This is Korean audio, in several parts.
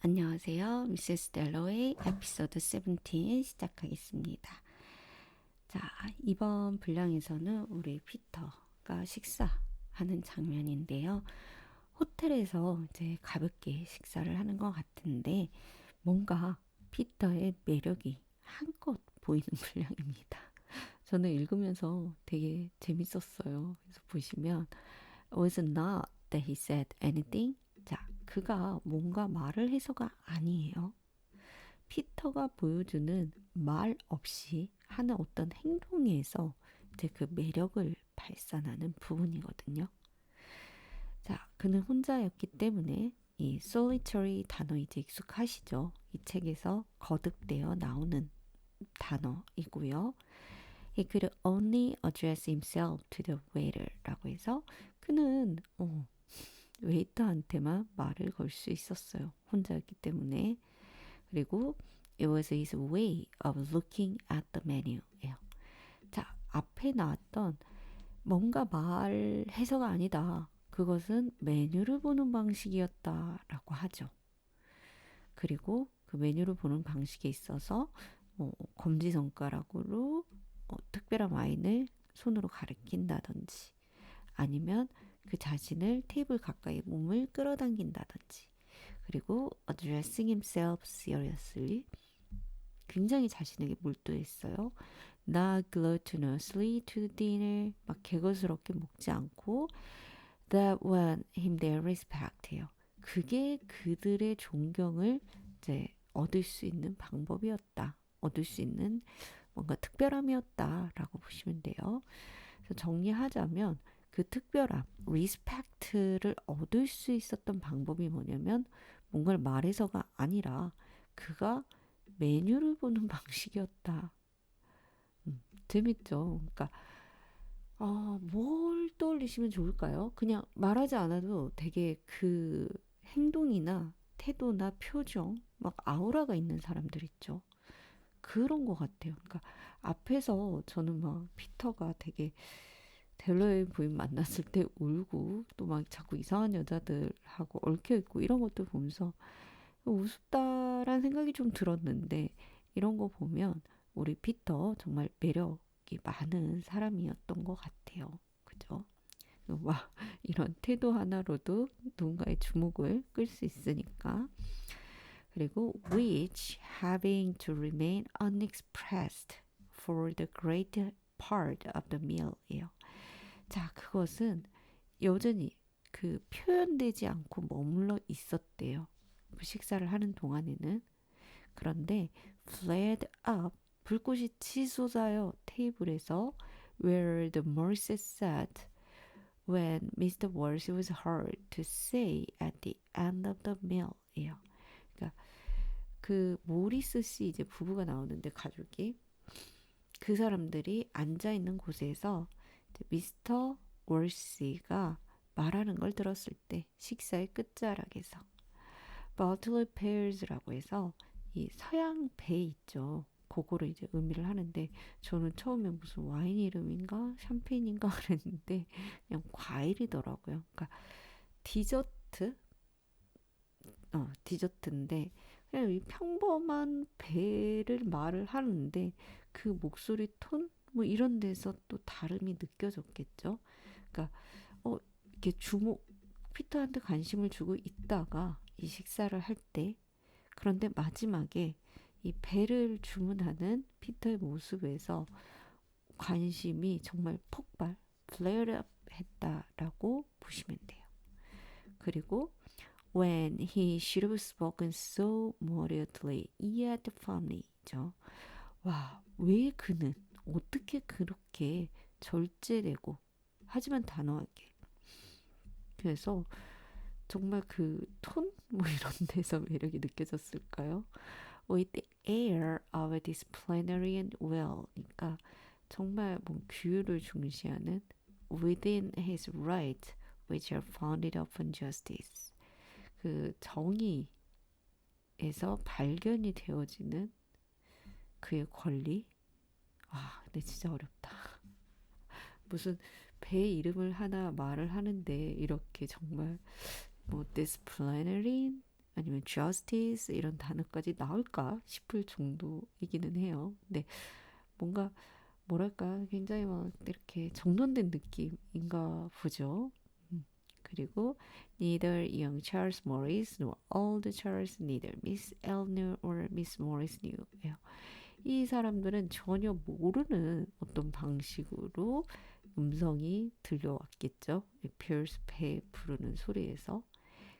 안녕하세요. 미세스 델러의 에피소드 17 시작하겠습니다. 자, 이번 분량에서는 우리 피터가 식사하는 장면인데요. 호텔에서 이제 가볍게 식사를 하는 것 같은데 뭔가 피터의 매력이 한껏 보이는 분량입니다. 저는 읽으면서 되게 재밌었어요. 그래서 보시면 was not that he said anything. 자, 그가 뭔가 말을 해서가 아니에요. 피터가 보여주는 말 없이 하는 어떤 행동에서 이제 그 매력을 발산하는 부분이거든요. 자, 그는 혼자였기 때문에 이 solitary 단어 이제 익숙하시죠? 이 책에서 거듭되어 나오는 단어이고요. He could only address himself to the waiter라고 해서 그는 웨이터한테만 말을 걸 수 있었어요. 혼자였기 때문에. 그리고 it was his way of looking at the menu예요. 자, 앞에 나왔던 뭔가 말해서가 아니다. 그것은 메뉴를 보는 방식이었다라고 하죠. 그리고 그 메뉴를 보는 방식에 있어서 검지손가락으로 특별한 와인을 손으로 가리킨다든지 아니면 그 자신을 테이블 가까이 몸을 끌어당긴다든지 그리고 addressing himself seriously 굉장히 자신에게 몰두했어요. Not gluttonously to the dinner 막 개걸스럽게 먹지 않고 that won him their respect해요. 그게 그들의 존경을 이제 얻을 수 있는 방법이었다. 얻을 수 있는 뭔가 특별함이었다라고 보시면 돼요. 그래서 정리하자면 그 특별함, 리스펙트를 얻을 수 있었던 방법이 뭐냐면 뭔가를 말해서가 아니라 그가 메뉴를 보는 방식이었다. 재밌죠? 그러니까 뭘 떠올리시면 좋을까요? 그냥 말하지 않아도 되게 그 행동이나 태도나 표정, 막 아우라가 있는 사람들 있죠. 그런 것 같아요. 그러니까 앞에서 저는 막 피터가 되게 델러의 부인 만났을 때 울고 또 막 자꾸 이상한 여자들하고 얽혀있고 이런 것들 보면서 우습다라는 생각이 좀 들었는데 이런 거 보면 우리 피터 정말 매력이 많은 사람이었던 것 같아요. 그죠? 와, 이런 태도 하나로도 누군가의 주목을 끌 수 있으니까. 그리고 which having to remain unexpressed for the greater part of the meal이에요. 자, 그것은 여전히 그 표현되지 않고 머물러 있었대요. 그 식사를 하는 동안에는. 그런데 flared up 불꽃이 치솟아요. 테이블에서 where the Morse sat when Mr. Worsley was heard to say at the end of the meal이에요. 그러니까 그 모리스 씨 이제 부부가 나오는데 가족이 그 사람들이 앉아 있는 곳에서 미스터 월시가 말하는 걸 들었을 때 식사의 끝자락에서 버틀러 페어즈라고 해서 이 서양 배 있죠. 그거를 이제 의미를 하는데 저는 처음에 무슨 와인 이름인가 샴페인인가 그랬는데 그냥 과일이더라고요. 그러니까 디저트 디저트인데 그냥 이 평범한 배를 말을 하는데 그 목소리 톤 뭐 이런 데서 또 다름이 느껴졌겠죠. 그러니까 이렇게 피터한테 관심을 주고 있다가 이 식사를 할 때 그런데 마지막에 이 배를 주문하는 피터의 모습에서 관심이 정말 폭발, flare up 했다라고 보시면 돼요. 그리고 when he should have spoken so moderately yet firmly죠. 와, 왜 그는 어떻게 그렇게 절제되고 하지만 단호하게 그래서 정말 그 톤? 뭐 이런 데서 매력이 느껴졌을까요? With the air of disciplinary will 그러니까 정말 뭐 규율을 중시하는 within his right which are founded upon justice 그 정의에서 발견이 되어지는 그의 권리 근데 진짜 어렵다. 무슨 배 이름을 하나 말을 하는데 이렇게 정말 뭐 disciplinary 아니면 justice 이런 단어까지 나올까 싶을 정도이기는 해요. 근데 뭔가 뭐랄까 굉장히 막 이렇게 정돈된 느낌인가 보죠. 그리고 neither young Charles Morris nor old Charles, neither Miss Eleanor or Miss Morris knew. 이 사람들은 전혀 모르는 어떤 방식으로 음성이 들려왔겠죠. 피어스 페 부르는 소리에서.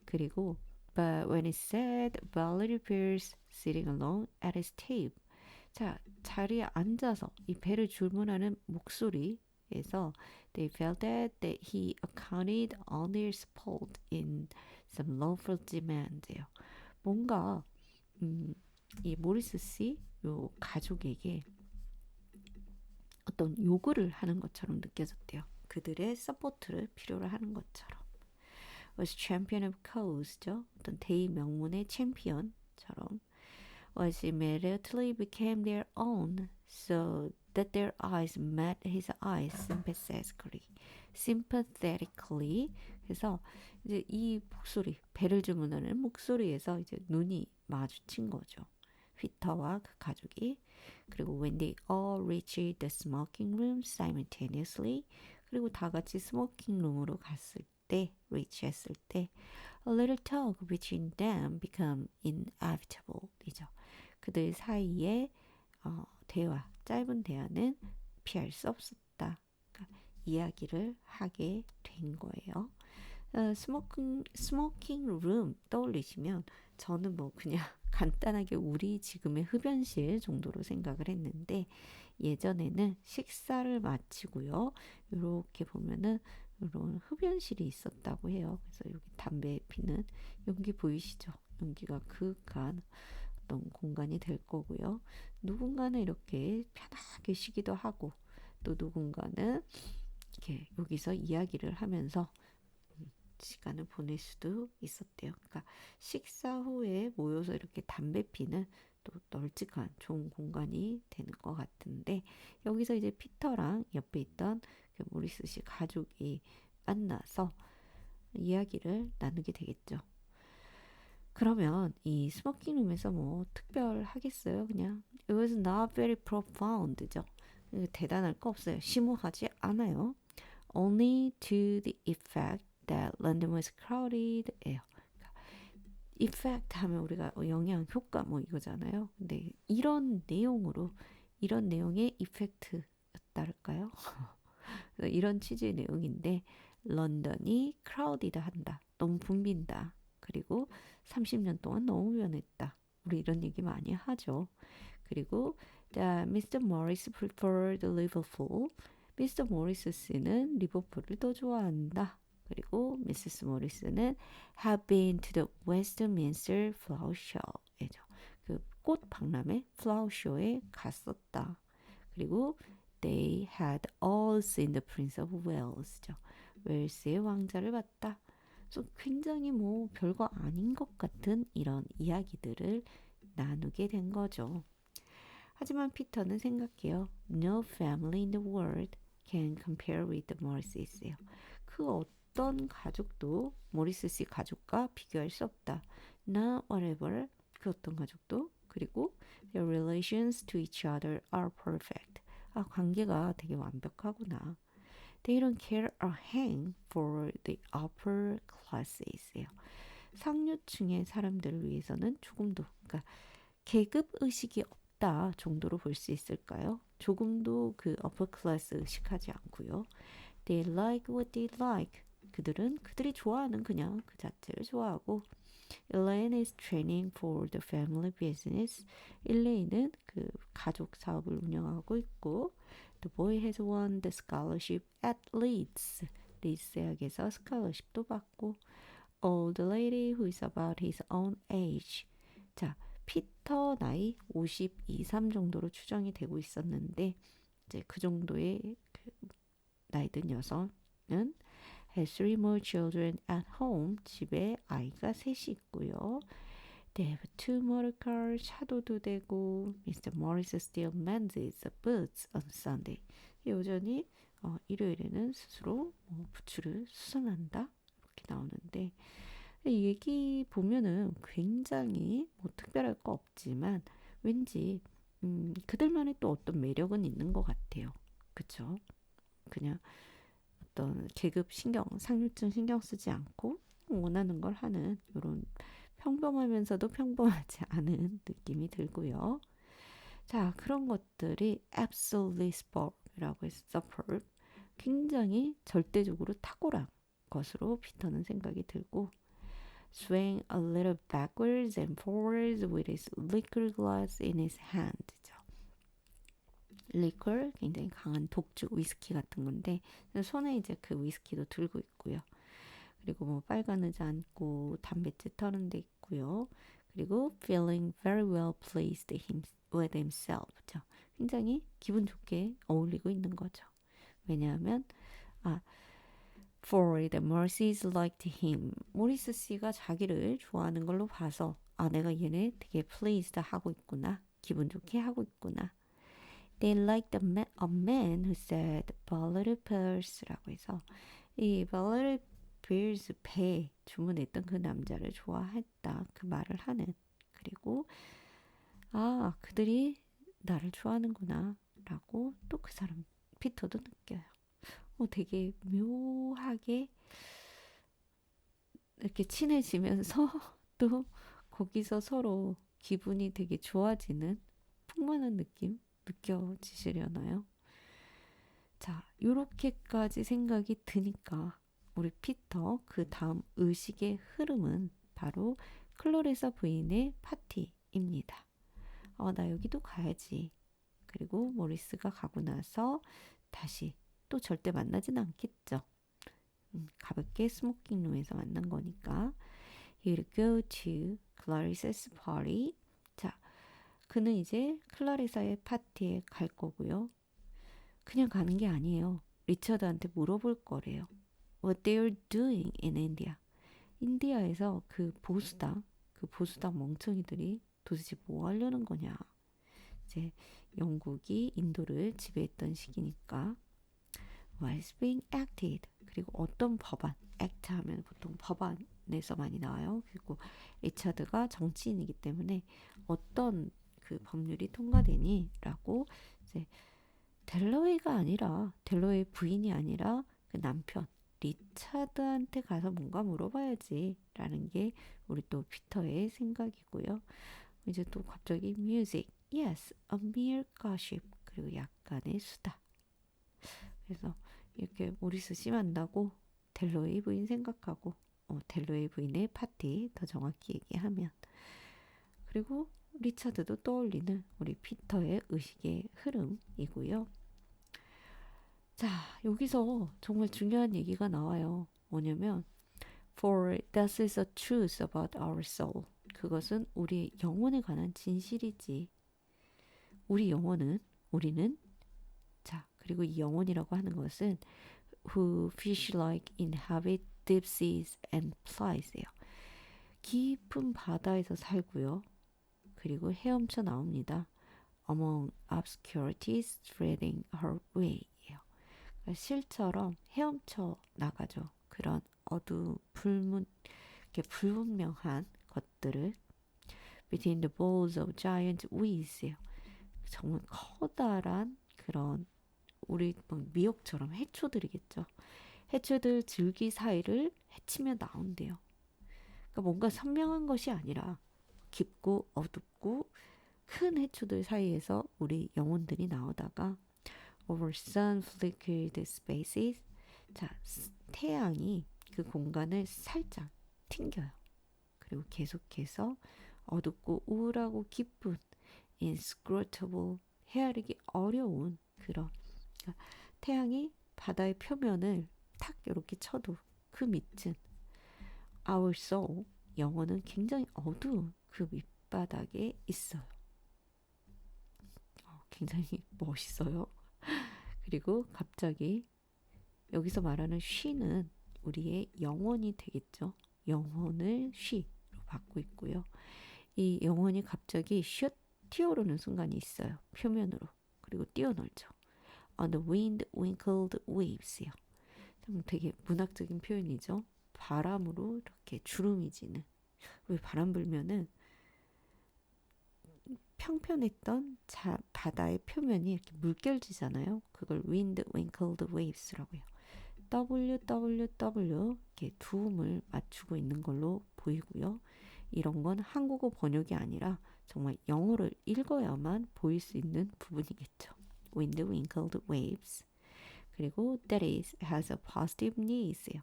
그리고 But when it said Valerie Pierce sitting alone at his table. 자, 자리에 앉아서 이 배를 주문하는 목소리에서 they felt that he accounted on their support in some lawful demand예요. 뭔가 이 모리스 씨 요 가족에게 어떤 요구를 하는 것처럼 느껴졌대요. 그들의 서포트를 필요로 하는 것처럼. was champion of cause죠. 어떤 대의 명문의 챔피언처럼 was immediately became their own so that their eyes met his eyes sympathetically. sympathetically. 그래서 이제 이 목소리, 배를 주문하는 목소리에서 이제 눈이 마주친 거죠. 피터와 그 가족이. 그리고 when they all reached the smoking room simultaneously. 그리고 다 같이 스모킹 룸으로 갔을 때, reach 했을 때 a little talk between them become inevitable. 이죠. 그들 사이에 대화, 짧은 대화는 피할 수 없었다. 그러니까 이야기를 하게 된 거예요. 스모킹 룸 떠올리시면 저는 뭐 그냥 간단하게 우리 지금의 흡연실 정도로 생각을 했는데 예전에는 식사를 마치고요. 이렇게 보면은 이런 흡연실이 있었다고 해요. 그래서 여기 담배 피는 연기 보이시죠? 연기가 그윽한 어떤 공간이 될 거고요. 누군가는 이렇게 편하게 쉬기도 하고 또 누군가는 이렇게 여기서 이야기를 하면서 시간을 보낼 수도 있었대요. 그러니까 식사 후에 모여서 이렇게 담배 피는 또 널찍한 좋은 공간이 되는 것 같은데 여기서 이제 피터랑 옆에 있던 그 모리스 씨 가족이 만나서 이야기를 나누게 되겠죠. 그러면 이 스모킹룸에서 뭐 특별하겠어요? 그냥 it was not very profound죠. 대단할 거 없어요. 심오하지 않아요. Only to the effect that London was crowded. 예요. effect 하면 우리가 영향, 효과 뭐 이거잖아요. 근데 이런 내용으로 이런 내용의 이펙트였다랄까요? 이런 취지의 내용인데 런던이 crowded 한다. 너무 붐빈다. 그리고 30년 동안 너무 변했다. 우리 이런 얘기 많이 하죠. 그리고 Mr. Morris preferred Liverpool. 미스터 모리스 씨는 리버풀을 더 좋아한다. 그리고 미세스 모리스는 have been to the Westminster Flower Show에죠. 그 꽃 박람회 flower show에 갔었다. 그리고 they had all seen the Prince of Wales죠. 웨일스의 왕자를 봤다. 그래서 굉장히 뭐 별거 아닌 것 같은 이런 이야기들을 나누게 된 거죠. 하지만 피터는 생각해요. No family in the world can compare with the Morrises예요. 그 어떤 가족도 모리스 씨 가족과 비교할 수 없다. Not whatever 그 어떤 가족도 그리고 their relations to each other are perfect. 아 관계가 되게 완벽하구나. They don't care a hang for the upper classes예요. 상류층의 사람들을 위해서는 조금도 그러니까 계급 의식이 없다 정도로 볼 수 있을까요? 조금도 그 upper class 의식하지 않고요. They like what they like. 그들은 그들이 좋아하는 그냥 그 자체를 좋아하고 Elaine is training for the family business. 일레인은 그 가족 사업을 운영하고 있고 The boy has won the scholarship at Leeds. 리드스 대학에서 스칼러십도 받고 Old lady who is about his own age. 자, 피터 나이 52, 3 정도로 추정이 되고 있었는데 이제 그 정도의 그 나이 든 여성은 has three more children at home. 집에 아이가 셋이 있고요. They have two motor cars. 차도도 되고 Mr. Morris still mends the boots on Sunday. 여전히 일요일에는 스스로 부츠를 수선한다. 이렇게 나오는데 이 얘기 보면은 굉장히 뭐 특별할 거 없지만 왠지 그들만의 또 어떤 매력은 있는 것 같아요. 그쵸? 그냥 어떤 계급 신경, 상류층 신경 쓰지 않고 원하는 걸 하는 이런 평범하면서도 평범하지 않은 느낌이 들고요. 자, 그런 것들이 absolutely superb이라고 해서 superb, 굉장히 절대적으로 탁월한 것으로 피터는 생각이 들고 swaying a little backwards and forwards with his liquor glass in his hand. 리퀄 굉장히 강한 독주 위스키 같은 건데 손에 이제 그 위스키도 들고 있고요. 그리고 뭐 빨간 의자 앉고 담뱃재 털은 데 있고요. 그리고 feeling very well pleased with himself. 그죠? 굉장히 기분 좋게 어울리고 있는 거죠. 왜냐하면 아 for the mercies liked him. 모리스 씨가 자기를 좋아하는 걸로 봐서 아 내가 얘네 되게 pleased 하고 있구나. 기분 좋게 하고 있구나. They liked a man who said Valerie Pierce라고 해서 이 Valerie Pierce 배 주문했던 그 남자를 좋아했다 그 말을 하는 그리고 아 그들이 나를 좋아하는구나 라고 또 그 사람 피터도 느껴요. 되게 묘하게 이렇게 친해지면서 또 거기서 서로 기분이 되게 좋아지는 풍만한 느낌 느껴지시려나요? 자, 요렇게까지 생각이 드니까 우리 피터 그 다음 의식의 흐름은 바로 클로레사 부인의 파티입니다. 나 여기도 가야지. 그리고 모리스가 가고 나서 다시 또 절대 만나진 않겠죠. 가볍게 스모킹룸에서 만난 거니까. He'll go to Clarice's party. 자, 그는 이제 클라리사의 파티에 갈 거고요. 그냥 가는 게 아니에요. 리처드한테 물어볼 거래요. What they're doing in India. 인디아에서 그 보수당 멍청이들이 도대체 뭐 하려는 거냐. 이제 영국이 인도를 지배했던 시기니까 was being acted. 그리고 어떤 법안, act 하면 보통 법안에서 많이 나와요. 그리고 리차드가 정치인이기 때문에 어떤 그 법률이 통과되니? 라고 이제 델러웨이 부인이 아니라 그 남편 리차드한테 가서 뭔가 물어봐야지 라는 게 우리 또 피터의 생각이고요. 이제 또 갑자기 music, yes, a mere gossip 그리고 약간의 수다. 그래서 이렇게 모리스 씨 만나고 델러웨이 부인 생각하고 델러웨이 부인의 파티 더 정확히 얘기하면 그리고 리차드도 떠올리는 우리 피터의 의식의 흐름이고요. 자, 여기서 정말 중요한 얘기가 나와요. 뭐냐면 For this is a truth about our soul. 그것은 우리 영혼에 관한 진실이지. 우리는 자, 그리고 이 영혼이라고 하는 것은 who fish-like inhabit deep seas and plies예요. 깊은 바다에서 살고요. 그리고 헤엄쳐 나옵니다. Among obscurities threading her way. 그러니까 실처럼 헤엄쳐 나가죠. 그런 이렇게 불분명한 것들을 between the balls of giant weeds. 정말 커다란 그런 우리 미역처럼 해초들이겠죠. 해초들 줄기 사이를 헤치며 나온대요. 그러니까 뭔가 선명한 것이 아니라 깊고 어둡고 큰 해초들 사이에서 우리 영혼들이 나오다가 over sun-flickered spaces. 자, 태양이 그 공간을 살짝 튕겨요. 그리고 계속해서 어둡고 우울하고 깊은 inscrutable, 헤아리기 어려운 그런 그러니까 태양이 바다의 표면을 탁 이렇게 쳐도 그 밑은 our soul, 영혼은 굉장히 어두운 그 밑바닥에 있어요. 굉장히 멋있어요. 그리고 갑자기 여기서 말하는 she는 우리의 영혼이 되겠죠. 영혼을 she로 받고 있고요. 이 영혼이 갑자기 슛 튀어오르는 순간이 있어요. 표면으로. 그리고 뛰어놀죠. On the wind wrinkled waves요. 좀 되게 문학적인 표현이죠. 바람으로 이렇게 주름이 지는. 왜 바람 불면은 평평했던 바다의 표면이 이렇게 물결지잖아요. 그걸 wind wrinkled waves라고 해요. WWW 이렇게 두음을 맞추고 있는 걸로 보이고요. 이런 건 한국어 번역이 아니라 정말 영어를 읽어야만 보일 수 있는 부분이겠죠. Wind wrinkled waves. 그리고 that is has a positive needs예요.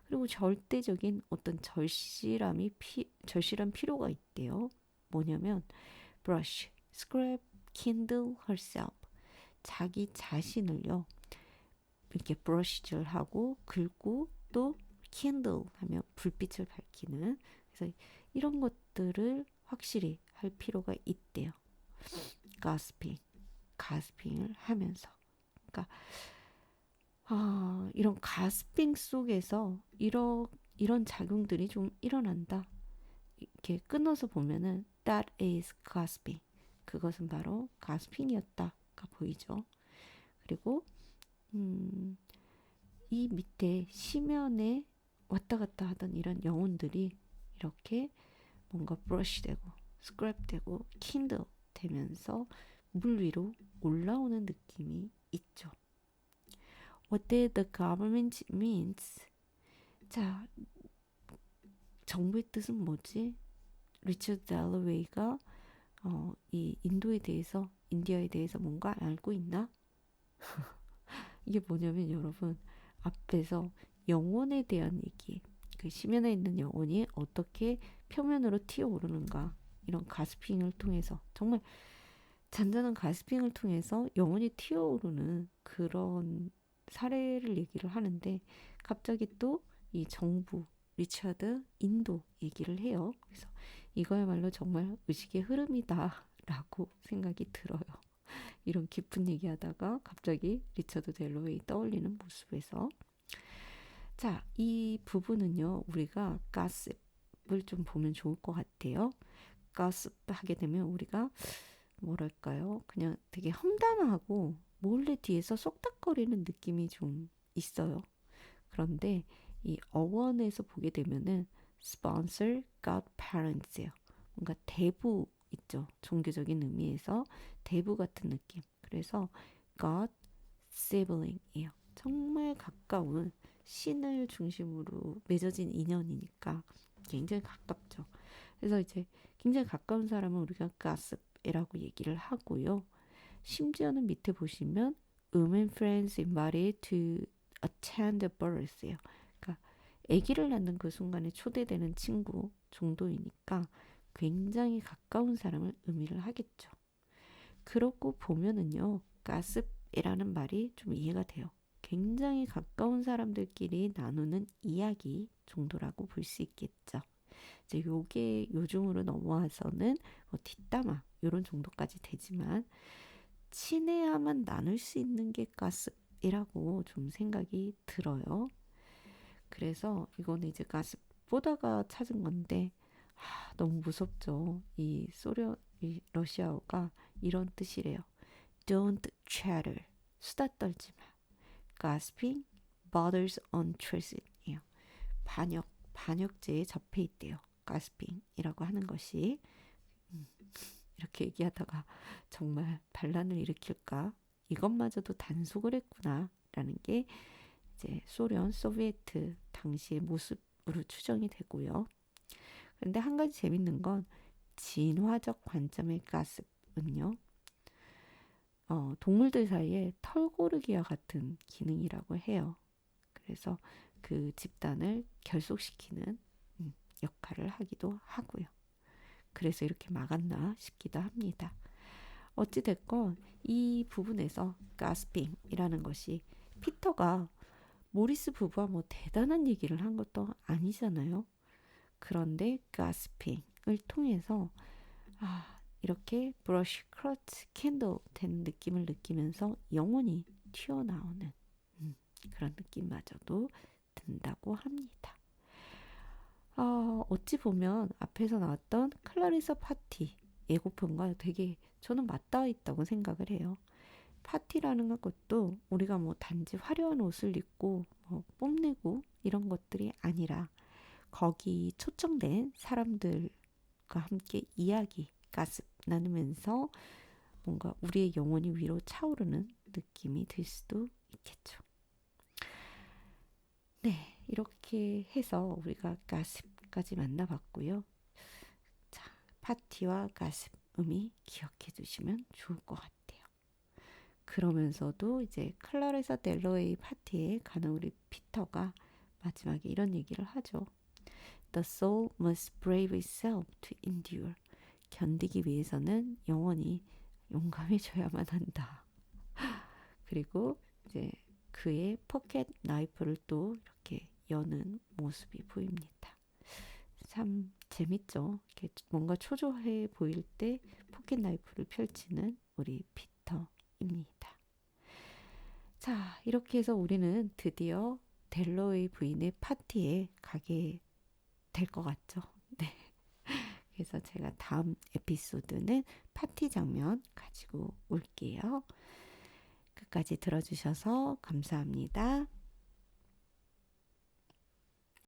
그리고 절대적인 어떤 절실한 필요가 있대요. 뭐냐면 brush, scrub, kindle herself. 자기 자신을요. 이렇게 브러쉬질하고 긁고 또 kindle 하면 불빛을 밝히는. 그래서 이런 것들을 확실히 할 필요가 있대요. 가스핑을 하면서. 그러니까 이런 가스핑 속에서 이런 작용들이 좀 일어난다. 이렇게 끊어서 보면은 that is gasping. 그것은 바로 가스핑이었다가 보이죠. 그리고 이 밑에 심연에 왔다 갔다 하던 이런 영혼들이 이렇게 뭔가 브러쉬 되고 스크랩 되고 킨들 되면서 물 위로 올라오는 느낌이 있죠. What did the government means? 자, 정부의 뜻은 뭐지? 리처드 댈러웨이가 이 인디아에 대해서 뭔가 알고 있나? 이게 뭐냐면 여러분 앞에서 영혼에 대한 얘기, 그 심연에 있는 영혼이 어떻게 표면으로 튀어오르는가 이런 가스핑을 통해서 정말 잔잔한 가스핑을 통해서 영혼이 튀어오르는 그런 사례를 얘기를 하는데 갑자기 또 이 정부 리차드 인도 얘기를 해요. 그래서 이거야말로 정말 의식의 흐름이다라고 생각이 들어요. 이런 깊은 얘기하다가 갑자기 리처드 델로웨이 떠올리는 모습에서 자, 이 부분은요. 우리가 가십을 좀 보면 좋을 것 같아요. 가십 하게 되면 우리가 뭐랄까요? 그냥 되게 험담하고 몰래 뒤에서 쏙닥거리는 느낌이 좀 있어요. 그런데 이 어원에서 보게 되면은 sponsor godparents예요. 뭔가 대부 있죠. 종교적인 의미에서 대부 같은 느낌. 그래서 god sibling이에요. 정말 가까운 신을 중심으로 맺어진 인연이니까 굉장히 가깝죠. 그래서 이제 굉장히 가까운 사람은 우리가 gossip이라고 얘기를 하고요. 심지어는 밑에 보시면 women friends invited to attend the birth예요. 그러니까 아기를 낳는 그 순간에 초대되는 친구 정도이니까 굉장히 가까운 사람을 의미를 하겠죠. 그렇고 보면은요, 가습이라는 말이 좀 이해가 돼요. 굉장히 가까운 사람들끼리 나누는 이야기 정도라고 볼 수 있겠죠. 이제 요게 요즘으로 넘어와서는 뭐 뒷담화 이런 정도까지 되지만 친해야만 나눌 수 있는 게 가습이라고 좀 생각이 들어요. 그래서 이거는 이제 가습 보다가 찾은 건데 너무 무섭죠. 이 러시아어가 이런 뜻이래요. Don't chatter. 수다 떨지 마. Gasping borders on treason이에요. 반역죄에 접해 있대요. Gasping이라고 하는 것이 이렇게 얘기하다가 정말 반란을 일으킬까? 이것마저도 단속을 했구나라는 게 이제 소비에트 당시의 모습으로 추정이 되고요. 그런데 한 가지 재밌는 건 진화적 관점의 가습은요. 동물들 사이에 털고르기와 같은 기능이라고 해요. 그래서 그 집단을 결속시키는 역할을 하기도 하고요. 그래서 이렇게 막았나 싶기도 합니다. 어찌됐건 이 부분에서 가스핑이라는 것이 피터가 모리스 부부와 뭐 대단한 얘기를 한 것도 아니잖아요. 그런데 가스핑을 통해서 이렇게 브러쉬, 크러치, 캔들 된 느낌을 느끼면서 영혼이 튀어나오는 그런 느낌마저도 든다고 합니다. 어찌 보면 앞에서 나왔던 클라리사 파티 예고편과 되게 저는 맞닿아 있다고 생각을 해요. 파티라는 것도 우리가 뭐 단지 화려한 옷을 입고 뭐 뽐내고 이런 것들이 아니라 거기 초청된 사람들과 함께 이야기, 가습 나누면서 뭔가 우리의 영혼이 위로 차오르는 느낌이 들 수도 있겠죠. 네, 이렇게 해서 우리가 가습까지 만나봤고요. 자, 파티와 가습 의미 기억해 두시면 좋을 것 같아요. 그러면서도 이제 클라레사 델로웨이 파티에 가는 우리 피터가 마지막에 이런 얘기를 하죠. The soul must brave itself to endure. 견디기 위해서는 영원히 용감해져야만 한다. 그리고 이제 그의 포켓 나이프를 또 이렇게 여는 모습이 보입니다. 참 재밌죠. 이렇게 뭔가 초조해 보일 때 포켓 나이프를 펼치는 우리 피터입니다. 자, 이렇게 해서 우리는 드디어 델로의 부인의 파티에 가게 될 것 같죠. 네. 그래서 제가 다음 에피소드는 파티 장면 가지고 올게요. 끝까지 들어주셔서 감사합니다.